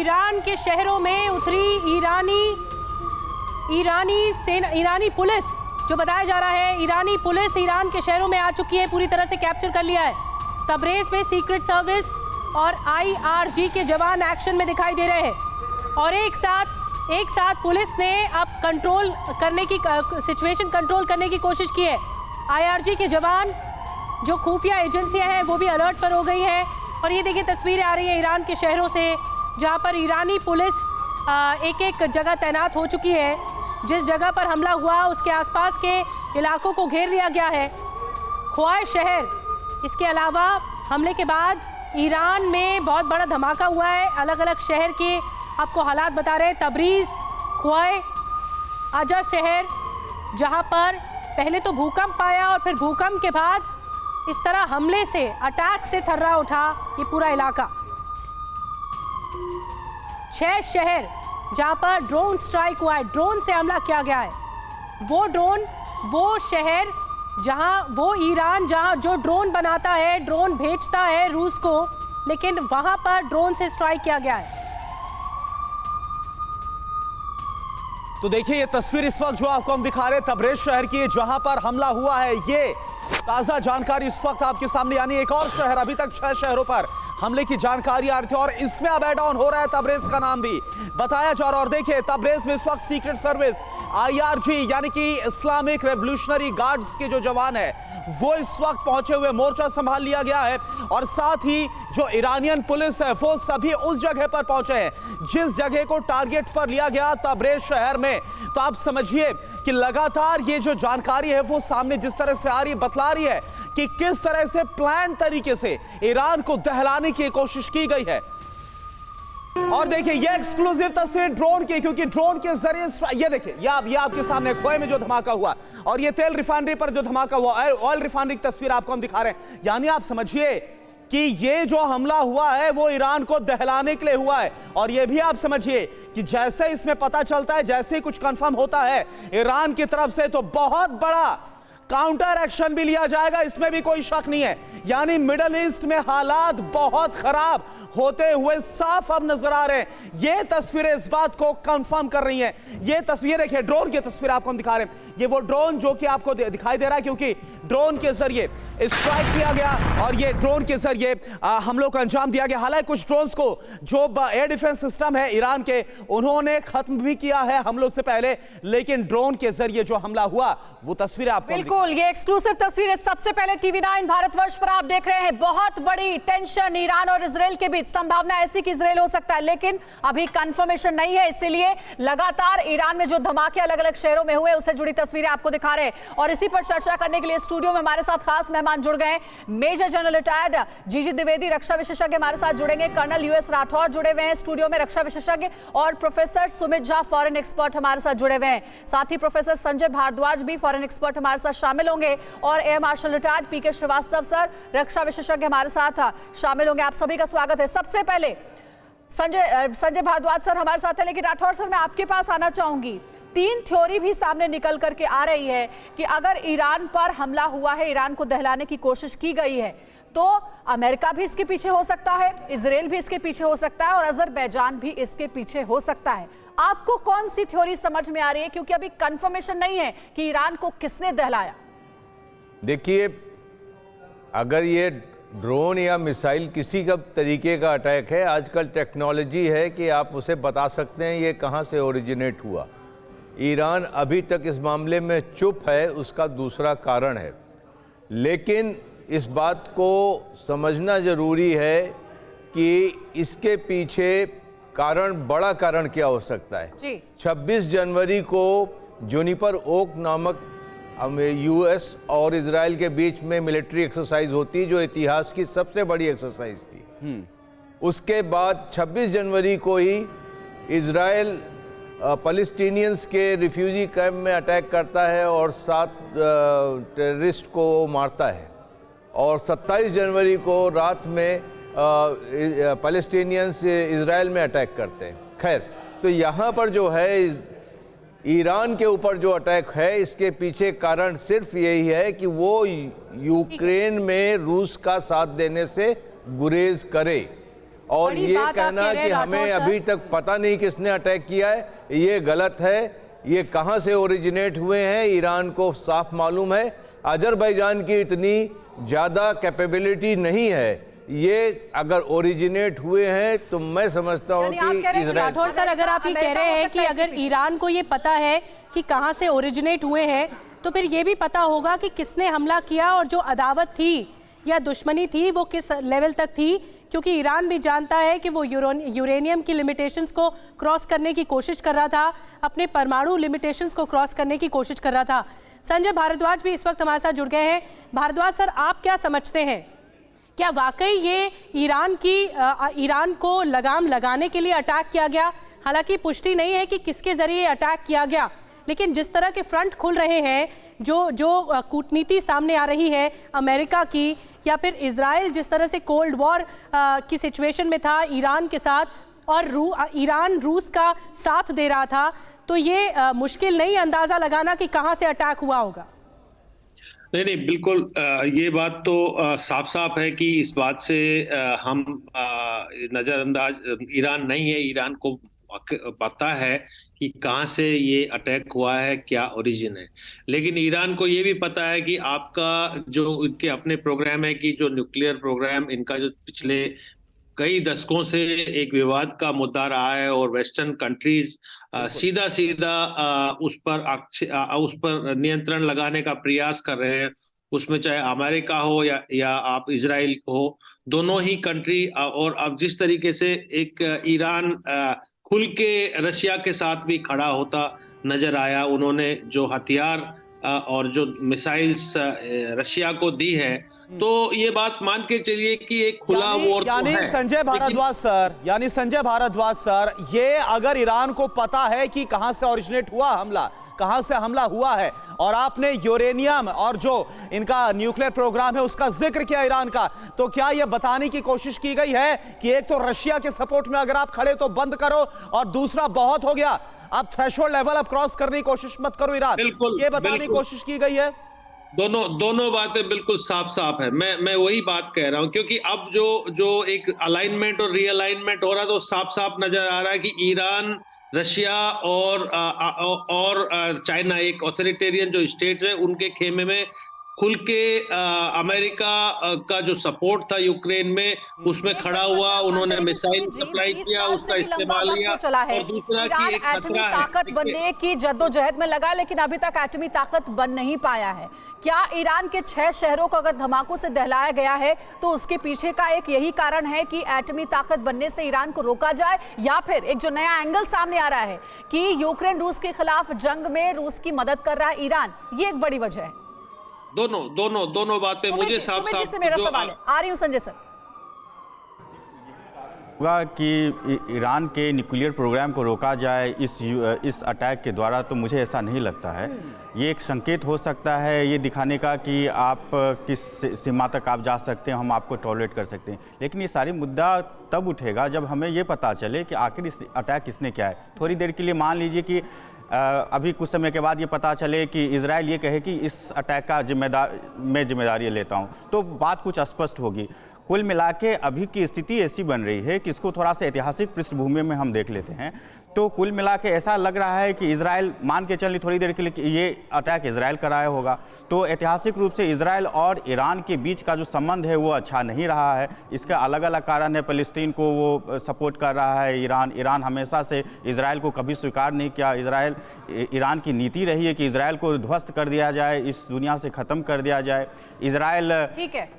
Iran के शहरों में उतरी ईरानी पुलिस, जो बताया जा रहा है ईरानी पुलिस ईरान के शहरों में आ चुकी है, पूरी तरह से कैप्चर कर लिया है। तबरेज़ में सीक्रेट सर्विस और IRG के जवान एक्शन में दिखाई दे रहे हैं और एक साथ पुलिस ने अब सिचुएशन कंट्रोल करने की कोशिश की है। IRG के जवान जो खुफिया एजेंसियां हैं वो भी अलर्ट पर हो गई है। और ये देखिए तस्वीरें आ रही है ईरान के शहरों से, जहां पर ईरानी पुलिस एक एक जगह तैनात हो चुकी है। जिस जगह पर हमला हुआ उसके आसपास के इलाकों को घेर लिया गया है। ख्वाय शहर, इसके अलावा हमले के बाद ईरान में बहुत बड़ा धमाका हुआ है। अलग अलग शहर के आपको हालात बता रहे हैं। तबरीज़, ख्वाय, आजा शहर, जहां पर पहले तो भूकंप आया और फिर भूकंप के बाद इस तरह हमले से, अटैक से थर्रा उठा ये पूरा इलाका। 6 शहर जहां पर ड्रोन स्ट्राइक हुआ है, ड्रोन से हमला किया गया है। वो शहर वो ईरान जहां जो ड्रोन बनाता है, ड्रोन भेजता है रूस को, लेकिन वहां पर ड्रोन से स्ट्राइक किया गया है। तो देखिए ये तस्वीर इस वक्त जो आपको हम दिखा रहे हैं तबरेज़ शहर की, जहां पर हमला हुआ है। ये ताजा जानकारी इस वक्त आपके सामने, यानी एक और शहर, अभी तक 6 शहरों पर हमले की जानकारी आ रही थी और इसमें अब ऐड ऑन हो रहा है तबरेज़ का नाम भी बताया जा रहा है। और देखिए तबरेज़ में इस वक्त सीक्रेट सर्विस IRG यानी कि इस्लामिक रेवोल्यूशनरी गार्ड्स के जो जवान है वो इस वक्त पहुंचे हुए, मोर्चा संभाल लिया गया है। और साथ ही जो ईरानियन पुलिस है वो सभी उस जगह पर पहुंचे हैं जिस जगह को टारगेट पर लिया गया, तबरेज़ शहर में। तो आप समझिए कि लगातार ये जो जानकारी है वो सामने जिस तरह से आ रही, बतला रही है कि किस तरह से प्लान तरीके से ईरान को दहलाने की कोशिश की गई है। और देखिए ये एक्सक्लूसिव तस्वीर ड्रोन की, क्योंकि ड्रोन के जरिए ये देखिए ये आपके सामने ख्वाय में जो धमाका हुआ और ये तेल रिफाइनरी पर जो धमाका हुआ, ऑयल रिफाइनरी की तस्वीर आपको हम दिखा रहे हैं। यानी आप समझिए कि ये जो हमला हुआ है वो ईरान को दहलाने के लिए हुआ है। और ये भी आप समझिए कि जैसे इसमें पता चलता है, जैसे ही कुछ कंफर्म होता है ईरान की तरफ से, तो बहुत बड़ा काउंटर एक्शन भी लिया जाएगा, इसमें भी कोई शक नहीं है। यानी मिडल ईस्ट में हालात बहुत खराब होते हुए साफ अब नजर आ रहे हैं। ये तस्वीरें इस बात को कंफर्म कर रही हैं। ये तस्वीर देखिए, ड्रोन की तस्वीर आपको हम दिखा रहे हैं। ये वो ड्रोन जो कि आपको दिखाई दे रहा है, क्योंकि ड्रोन के जरिए स्ट्राइक किया गया और ये ड्रोन के जरिए हमलों को अंजाम दिया गया। हालांकि कुछ ड्रोन्स को जो एयर डिफेंस सिस्टम है ईरान के, उन्होंने खत्म भी किया है हमलों से पहले, लेकिन ड्रोन के जरिए जो हमला हुआ वो तस्वीर आपको बिल्कुल, ये एक्सक्लूसिव तस्वीर है। सबसे पहले TV9 भारतवर्ष पर आप देख रहे हैं। बहुत बड़ी टेंशन ईरान और इजराइल के बीच, संभावना ऐसी कि इजराइल हो सकता है, लेकिन अभी कंफर्मेशन नहीं है। इसीलिए लगातार ईरान में जो धमाके अलग अलग शहरों में हुए उससे जुड़ी तस्वीरें आपको दिखा रहे हैं। और इसी पर चर्चा करने के लिए स्टूडियो में हमारे साथ खास मेहमान जुड़ गए। मेजर जनरल रिटायर्ड जीजी द्विवेदी, रक्षा विशेषज्ञ, हमारे साथ जुड़ेंगे। कर्नल US राठौर जुड़े हुए हैं स्टूडियो में, रक्षा विशेषज्ञ, और professor Sumit Jha, foreign expert, हमारे साथ जुड़े हुए हैं। साथ ही प्रोफेसर संजय भारद्वाज भी फॉरेन एक्सपर्ट हमारे साथ शामिल होंगे, और air marshal retired PK Srivastava sir, रक्षा विशेषज्ञ, हमारे साथ शामिल होंगे। आप सभी का स्वागत है। सबसे पहले संजय भारद्वाज सर हमारे साथ है, लेकिन राठौर सर मैं आपके पास आना चाहूंगी। 3 थ्योरी भी सामने निकल करके आ रही है कि अगर ईरान पर हमला हुआ है, ईरान को दहलाने की कोशिश की गई है, तो अमेरिका भी इसके पीछे हो सकता है, इजराइल भी इसके पीछे हो सकता है, और अजरबैजान भी इसके पीछे हो सकता है। आपको कौन सी थ्योरी समझ में आ रही है, क्योंकि अभी कंफर्मेशन नहीं है कि ईरान को किसने दहलाया? देखिए, अगर ये ड्रोन या मिसाइल किसी का तरीके का अटैक है, आजकल टेक्नोलॉजी है कि आप उसे बता सकते हैं ये कहां से ओरिजिनेट हुआ। ईरान अभी तक इस मामले में चुप है, उसका दूसरा कारण है। लेकिन इस बात को समझना ज़रूरी है कि इसके पीछे बड़ा कारण क्या हो सकता है। 26 जनवरी को जुनिपर ओक नामक US और इजराइल के बीच में मिलिट्री एक्सरसाइज होती, जो इतिहास की सबसे बड़ी एक्सरसाइज थी। उसके बाद 26 जनवरी को ही इजराइल पैलेस्टीनियंस के रिफ्यूजी कैंप में अटैक करता है और 7 टेररिस्ट को मारता है, और 27 जनवरी को रात में पैलेस्टीनियंस इजराइल में अटैक करते हैं। खैर, तो यहाँ पर जो है ईरान के ऊपर जो अटैक है, इसके पीछे कारण सिर्फ यही है कि वो यूक्रेन में रूस का साथ देने से गुरेज करे। और बड़ी ये बात आप कह कहना रहे कि हैं हमें राठौर सर। अभी तक पता नहीं किसने अटैक किया है, ये गलत है। ये कहां से ओरिजिनेट हुए हैं ईरान को साफ मालूम है। अजरबैजान की इतनी ज़्यादा कैपेबिलिटी नहीं है। ये अगर ओरिजिनेट हुए हैं तो मैं समझता हूं यानी आप कि कह रहे हैं कि इजराइल राठौर सर, अगर आप ये कह रहे हैं कि अगर ईरान को ये पता है कि कहां से ओरिजिनेट हुए हैं, तो फिर ये भी पता होगा कि किसने हमला किया और जो अदावत थी या दुश्मनी थी वो किस लेवल तक थी, क्योंकि ईरान भी जानता है कि वो यूरेनियम की लिमिटेशंस को क्रॉस करने की कोशिश कर रहा था, अपने परमाणु लिमिटेशंस को क्रॉस करने की कोशिश कर रहा था। संजय भारद्वाज भी इस वक्त हमारे साथ जुड़ गए हैं। भारद्वाज सर, आप क्या समझते हैं, क्या वाकई ये ईरान को लगाम लगाने के लिए अटैक किया गया? हालांकि पुष्टि नहीं है कि किसके जरिए अटैक किया गया, लेकिन जिस तरह के फ्रंट खुल रहे हैं, जो कूटनीति सामने आ रही है अमेरिका की, या फिर इजराइल जिस तरह से कोल्ड वॉर की सिचुएशन में था ईरान के साथ, और ईरान रूस का साथ दे रहा था, तो ये मुश्किल नहीं अंदाजा लगाना कि कहां से अटैक हुआ होगा। नहीं, बिल्कुल ये बात तो साफ साफ है कि इस बात से हम नजरअंदाज ईरान नहीं है। ईरान को पता है कि कहाँ से ये अटैक हुआ है, क्या ओरिजिन है। लेकिन ईरान को ये भी पता है कि आपका जो इनके अपने प्रोग्राम है, कि जो न्यूक्लियर प्रोग्राम इनका जो पिछले कई दशकों से एक विवाद का मुद्दा रहा है, और वेस्टर्न कंट्रीज सीधा उस पर नियंत्रण लगाने का प्रयास कर रहे हैं। उसमें चाहे अमेरिका हो या आप इजराइल हो, दोनों ही कंट्री। और अब जिस तरीके से एक ईरान खुल के रशिया के साथ भी खड़ा होता नजर आया, उन्होंने जो हथियार और जो मिसाइल्स रशिया को दी है, तो ये बात मान के चलिए कि एक खुला वॉर तो है। संजय भारद्वाज सर, ये अगर ईरान को पता है कि कहां से ओरिजिनेट हुआ हमला, कहां से हमला हुआ है, और आपने यूरेनियम और जो इनका न्यूक्लियर प्रोग्राम है उसका जिक्र किया ईरान का, तो क्या यह बताने की कोशिश की गई है कि एक तो रशिया के सपोर्ट में अगर आप खड़े तो बंद करो, और दूसरा बहुत हो गया, आप थ्रेशोल्ड लेवल अब क्रॉस करने की कोशिश मत करो ईरान, ये बताने की कोशिश की गई है? दोनों बातें बिल्कुल साफ है। मैं वही बात कह रहा हूं, क्योंकि अब जो एक अलाइनमेंट और रीअलाइनमेंट हो रहा है, तो साफ नजर आ रहा है कि ईरान, रशिया और चाइना, एक ऑथोरिटेरियन जो स्टेट्स है, उनके खेमे में खुल के अमेरिका का जो सपोर्ट था यूक्रेन में, उसमें खड़ा हुआ। उन्होंने मिसाइल सप्लाई किया, उसका इस्तेमाल किया, और दूसरा कि एक एटमी ताकत बनने की जद्दोजहद में लगा, लेकिन अभी तक एटमी ताकत बन नहीं पाया है। क्या ईरान के 6 शहरों को अगर धमाकों से दहलाया गया है, तो उसके पीछे का एक यही कारण है कि एटमी ताकत बनने से ईरान को रोका जाए, या फिर एक जो नया एंगल सामने आ रहा है कि यूक्रेन रूस के खिलाफ जंग में रूस की मदद कर रहा है ईरान, ये एक बड़ी वजह है? दोनों बातें मुझे साफ से मेरा सवाल है। आ रही हूं संजय सर। कि ईरान के न्यूक्लियर प्रोग्राम को रोका जाए इस अटैक के द्वारा, तो मुझे ऐसा नहीं लगता है। ये एक संकेत हो सकता है, ये दिखाने का कि आप किस सीमा तक आप जा सकते हैं, हम आपको टॉलरेट कर सकते हैं। लेकिन ये सारी मुद्दा तब उठेगा जब हमें ये पता चले कि आखिर इस अटैक किसने किया है। थोड़ी देर के लिए मान लीजिए कि अभी कुछ समय के बाद ये पता चले कि इजराइल ये कहे कि इस अटैक का जिम्मेदारी लेता हूँ, तो बात कुछ स्पष्ट होगी। कुल मिला के अभी की स्थिति ऐसी बन रही है कि इसको थोड़ा सा ऐतिहासिक पृष्ठभूमि में हम देख लेते हैं, तो कुल मिला के ऐसा लग रहा है कि इजराइल, मान के चलिए थोड़ी देर के लिए ये अटैक इजराइल कराया होगा, तो ऐतिहासिक रूप से इजराइल और ईरान के बीच का जो संबंध है वो अच्छा नहीं रहा है। इसका अलग अलग कारण है। फ़लस्तीन को वो सपोर्ट कर रहा है ईरान हमेशा से इजराइल को कभी स्वीकार नहीं किया। ईरान की नीति रही है कि इजराइल को ध्वस्त कर दिया जाए, इस दुनिया से ख़त्म कर दिया जाए। इजराइल ठीक है।